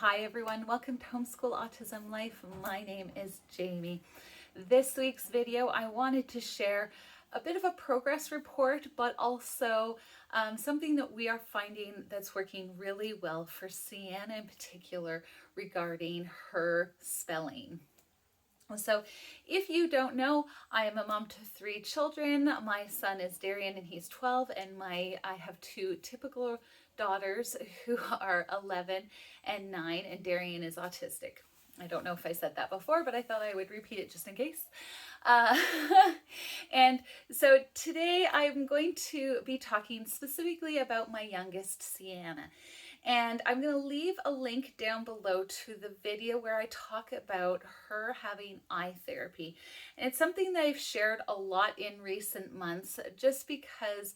Hi everyone, welcome to Homeschool Autism Life. My name is Jamie. This week's video, I wanted to share a bit of a progress report, but also something that we are finding that's working really well for Ceana in particular regarding her spelling. So if you don't know, I am a mom to 3 children. My son is Darian and he's 12, and I have 2 typical daughters who are 11 and 9, and Darian is autistic. I don't know if I said that before, but I thought I would repeat it just in case. Uh, and so today I'm going to be talking specifically about my youngest, Ceana. And I'm going to leave a link down below to the video where I talk about her having eye therapy. And it's something that I've shared a lot in recent months just because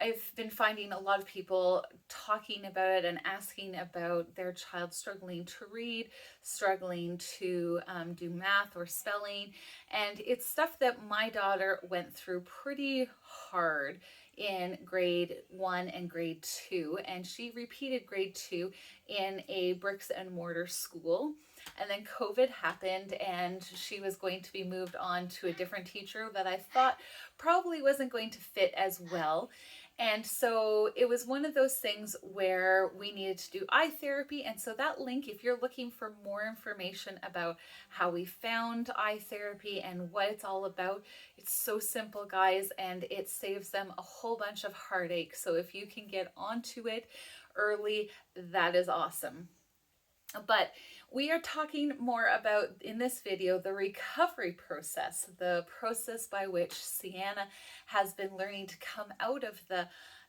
I've been finding a lot of people talking about it and asking about their child struggling to read, struggling to do math or spelling. And it's stuff that my daughter went through pretty hard in grade 1 and grade 2, and she repeated grade 2 in a bricks and mortar school. And then COVID happened and she was going to be moved on to a different teacher that I thought probably wasn't going to fit as well. And so it was one of those things where we needed to do eye therapy. And so that link, if you're looking for more information about how we found eye therapy and what it's all about, it's so simple, guys, and it saves them a whole bunch of heartache. So if you can get onto it early, that is awesome. But we are talking more about, in this video, the recovery process, the process by which Ceana has been learning to come out of the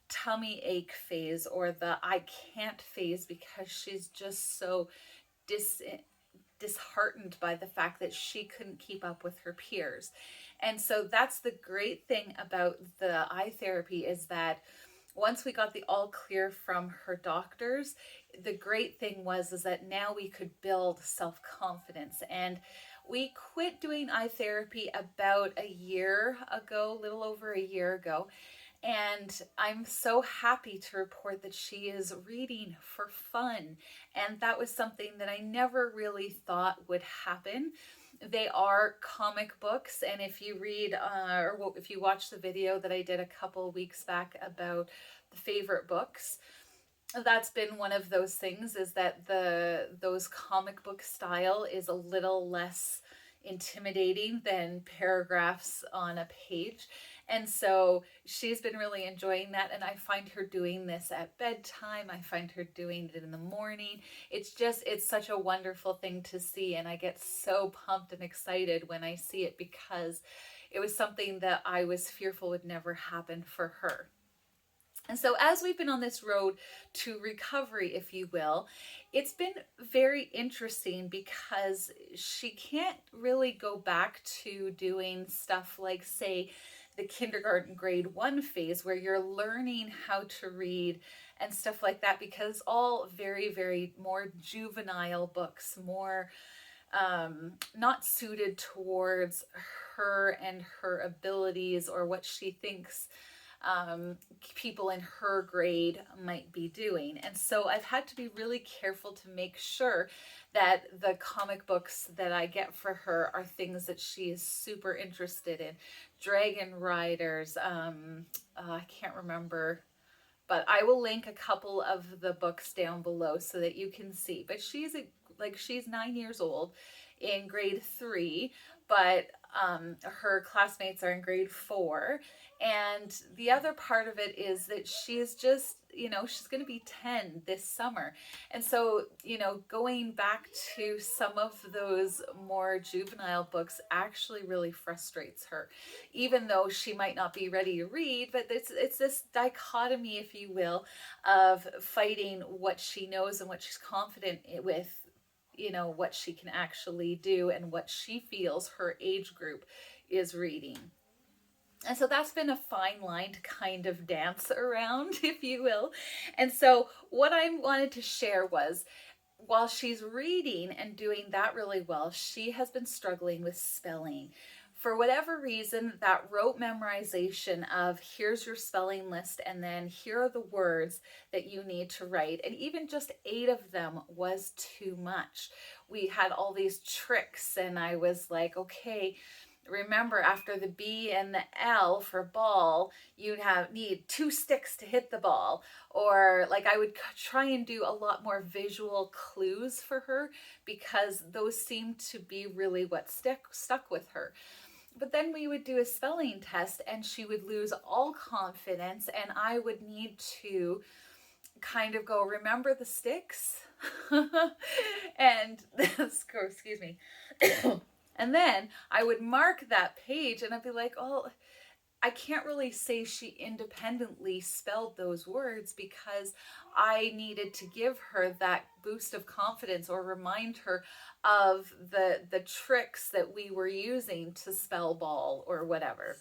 tummy ache phase or the I can't phase because she's just so disheartened by the fact that she couldn't keep up with her peers. And so that's the great thing about the eye therapy, is that once we got the all clear from her doctors, the great thing was that now we could build self-confidence. And we quit doing eye therapy about a year ago, a little over a year ago. And I'm so happy to report that she is reading for fun. And that was something that I never really thought would happen. They are comic books, and if you read or if you watch the video that I did a couple weeks back about the favorite books, that's been one of those things, is that those comic book style is a little less intimidating than paragraphs on a page. And so she's been really enjoying that, and I find her doing this at bedtime. I find her doing it in the morning. It's such a wonderful thing to see, and I get so pumped and excited when I see it, because it was something that I was fearful would never happen for her. And so as we've been on this road to recovery, if you will, it's been very interesting because she can't really go back to doing stuff like, say, the kindergarten grade 1 phase where you're learning how to read and stuff like that, because it's all very, very more juvenile books, more not suited towards her and her abilities or what she thinks people in her grade might be doing. And so I've had to be really careful to make sure that the comic books that I get for her are things that she is super interested in. Dragon Riders, I can't remember, but I will link a couple of the books down below so that you can see. But she's 9 years old in grade 3, but her classmates are in grade 4. And the other part of it is that she's just, she's going to be 10 this summer. And so, going back to some of those more juvenile books actually really frustrates her, even though she might not be ready to read. But it's this dichotomy, if you will, of fighting what she knows and what she's confident with, what she can actually do and what she feels her age group is reading. And so that's been a fine line to kind of dance around, if you will. And so what I wanted to share was, while she's reading and doing that really well, she has been struggling with spelling for whatever reason, that rote memorization of here's your spelling list and then here are the words that you need to write, and even just 8 of them was too much. We had all these tricks, and I was like, okay, remember, after the B and the L for ball, you'd need 2 sticks to hit the ball. Or like I would try and do a lot more visual clues for her, because those seemed to be really what stuck with her. But then we would do a spelling test and she would lose all confidence, and I would need to kind of go, remember the sticks? And excuse me. And then I would mark that page and I'd be like, oh, I can't really say she independently spelled those words, because I needed to give her that boost of confidence or remind her of the tricks that we were using to spell ball or whatever.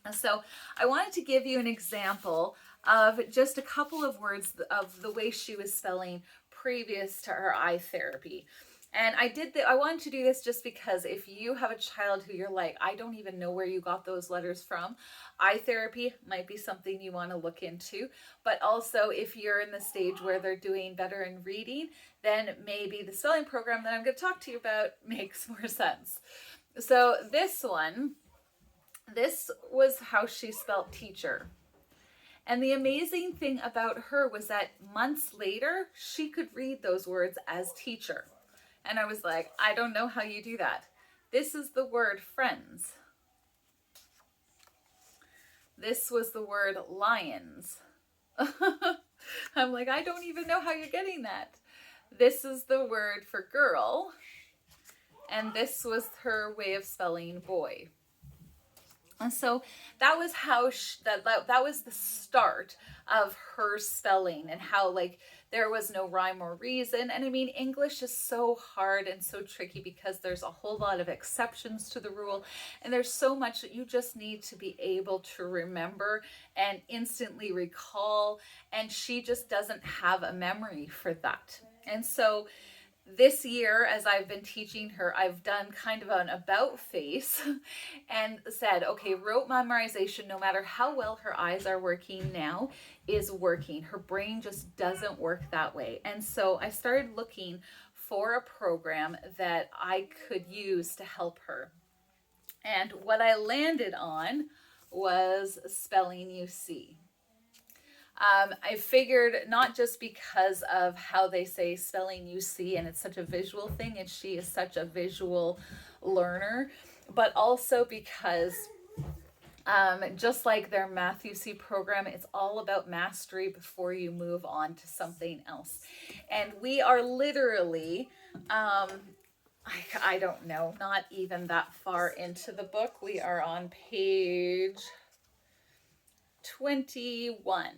And so I wanted to give you an example of just a couple of words of the way she was spelling previous to her eye therapy. And I wanted to do this just because if you have a child who you're like, I don't even know where you got those letters from, eye therapy might be something you want to look into. But also, if you're in the stage where they're doing better in reading, then maybe the spelling program that I'm going to talk to you about makes more sense. So this was how she spelled teacher. And the amazing thing about her was that months later, she could read those words as teacher. And I was like, I don't know how you do that. This is the word friends. This was the word lions. I'm like, I don't even know how you're getting that. This is the word for girl. And this was her way of spelling boy. And so that was how that was the start of her spelling, and how like there was no rhyme or reason. And I mean, English is so hard and so tricky because there's a whole lot of exceptions to the rule, and there's so much that you just need to be able to remember and instantly recall, and she just doesn't have a memory for that. And so this year, as I've been teaching her, I've done kind of an about face and said, okay, rote memorization, no matter how well her eyes are working now, is working. Her brain just doesn't work that way. And so I started looking for a program that I could use to help her. And what I landed on was Spelling You See. I figured, not just because of how they say spelling you see, and it's such a visual thing, and she is such a visual learner, but also because just like their Math You See program, it's all about mastery before you move on to something else. And we are literally, I don't know, not even that far into the book. We are on page 21.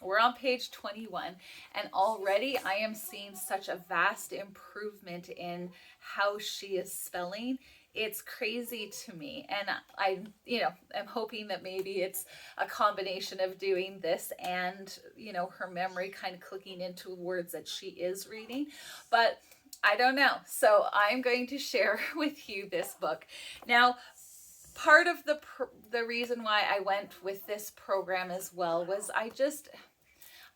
We're on page 21, and already I am seeing such a vast improvement in how she is spelling. It's crazy to me, and I'm hoping that maybe it's a combination of doing this and, her memory kind of clicking into words that she is reading, but I don't know. So I'm going to share with you this book. Now, part of the reason why I went with this program as well was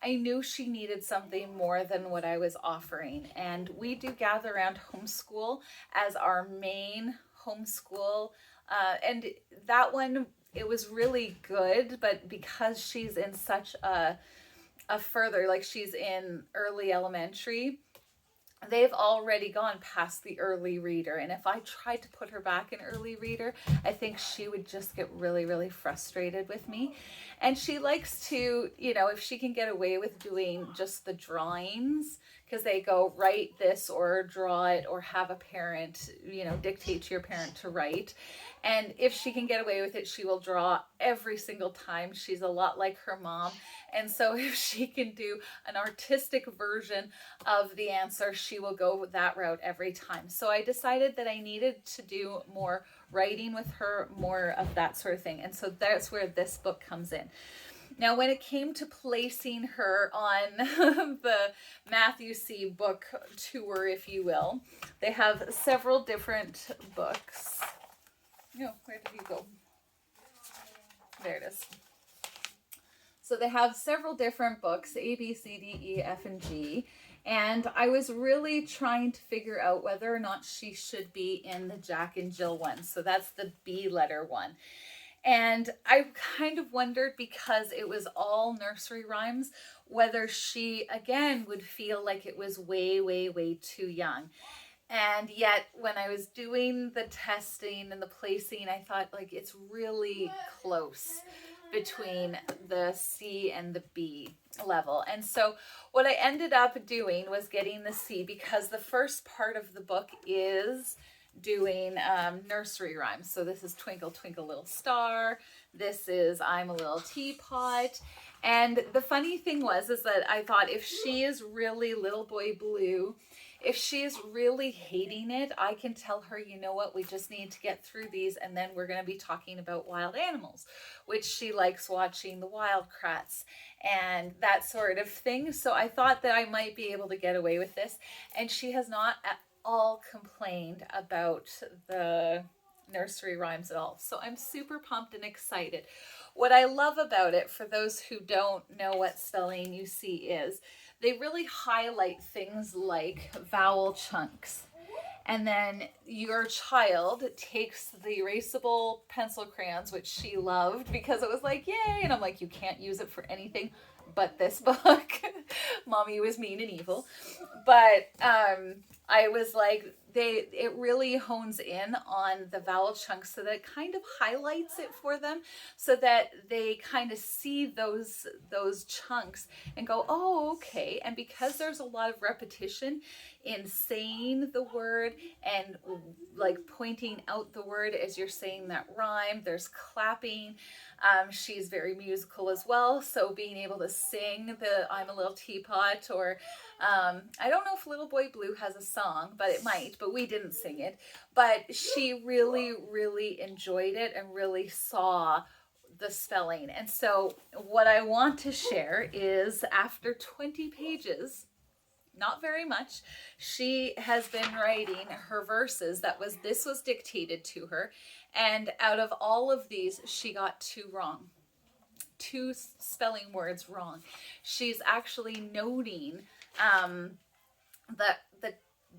I knew she needed something more than what I was offering. And we do gather around homeschool as our main homeschool. And that one, it was really good, but because she's in such a further, like she's in early elementary, they've already gone past the early reader. And if I tried to put her back in early reader, I think she would just get really, really frustrated with me. And she likes to, if she can get away with doing just the drawings, because they go write this or draw it or have a parent, dictate to your parent to write. And if she can get away with it, she will draw every single time. She's a lot like her mom. And so if she can do an artistic version of the answer, she will go that route every time. So I decided that I needed to do more writing with her, more of that sort of thing. And so that's where this book comes in. Now, when it came to placing her on the Math You See book tour, if you will, they have several different books. No, where did you go? There it is. So they have several different books, A, B, C, D, E, F, and G. And I was really trying to figure out whether or not she should be in the Jack and Jill one. So that's the B letter one. And I kind of wondered, because it was all nursery rhymes, whether she, again, would feel like it was way, way, way too young. And yet, when I was doing the testing and the placing, I thought, like, it's really close between the C and the B level. And so what I ended up doing was getting the C, because the first part of the book is doing nursery rhymes. So this is Twinkle, Twinkle, Little Star. This is I'm a Little Teapot. And the funny thing was is that I thought, if she is really Little Boy Blue, if she is really hating it, I can tell her, you know what, we just need to get through these, and then we're going to be talking about wild animals, which she likes watching the Wild Kratts and that sort of thing. So I thought that I might be able to get away with this, and she has not at all complained about the nursery rhymes at all. So I'm super pumped and excited. What I love about it, for those who don't know what spelling you see is, they really highlight things like vowel chunks. And then your child takes the erasable pencil crayons, which she loved because it was like, yay. And I'm like, you can't use it for anything but this book. Mommy was mean and evil. But I was like, it really hones in on the vowel chunks, so that it kind of highlights it for them, so that they kind of see those chunks and go, oh, okay. And because there's a lot of repetition in saying the word and like pointing out the word as you're saying that rhyme, there's clapping. She's very musical as well, so being able to sing the I'm a Little Teapot, or I don't know if Little Boy Blue has a song, but it might, but we didn't sing it. But she really, really enjoyed it and really saw the spelling. And so what I want to share is, after 20 pages, not very much, she has been writing her verses. This was dictated to her, and out of all of these, she got 2 wrong. 2 spelling words wrong. She's actually noting the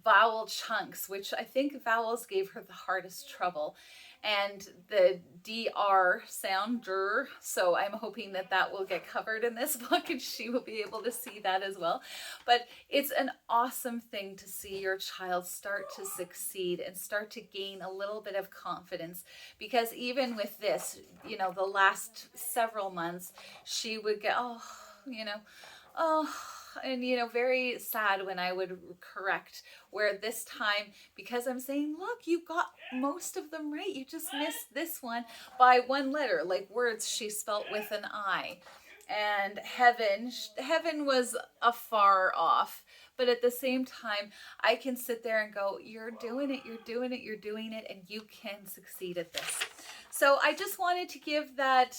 vowel chunks, which I think vowels gave her the hardest trouble, and the DR sound, dr, so I'm hoping that that will get covered in this book and she will be able to see that as well. But it's an awesome thing to see your child start to succeed and start to gain a little bit of confidence, because even with this, you know, the last several months, she would get, and, you know, very sad when I would correct, where this time, because I'm saying, look, you got most of them right, you just missed this one by 1 letter, like words she spelt with an I. And heaven was afar off, but at the same time, I can sit there and go, you're doing it, you're doing it, you're doing it, and you can succeed at this. So I just wanted to give that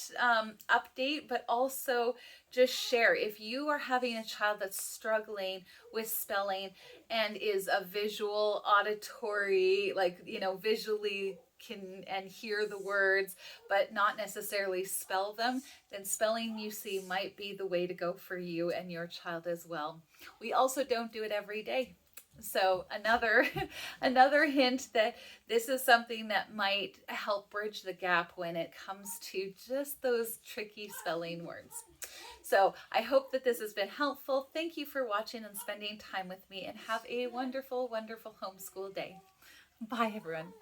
update, but also just share, if you are having a child that's struggling with spelling and is a visual, auditory, like, you know, visually can and hear the words but not necessarily spell them, then Spelling UC might be the way to go for you and your child as well. We also don't do it every day. So another hint that this is something that might help bridge the gap when it comes to just those tricky spelling words. So I hope that this has been helpful. Thank you for watching and spending time with me, and have a wonderful, wonderful homeschool day. Bye, everyone.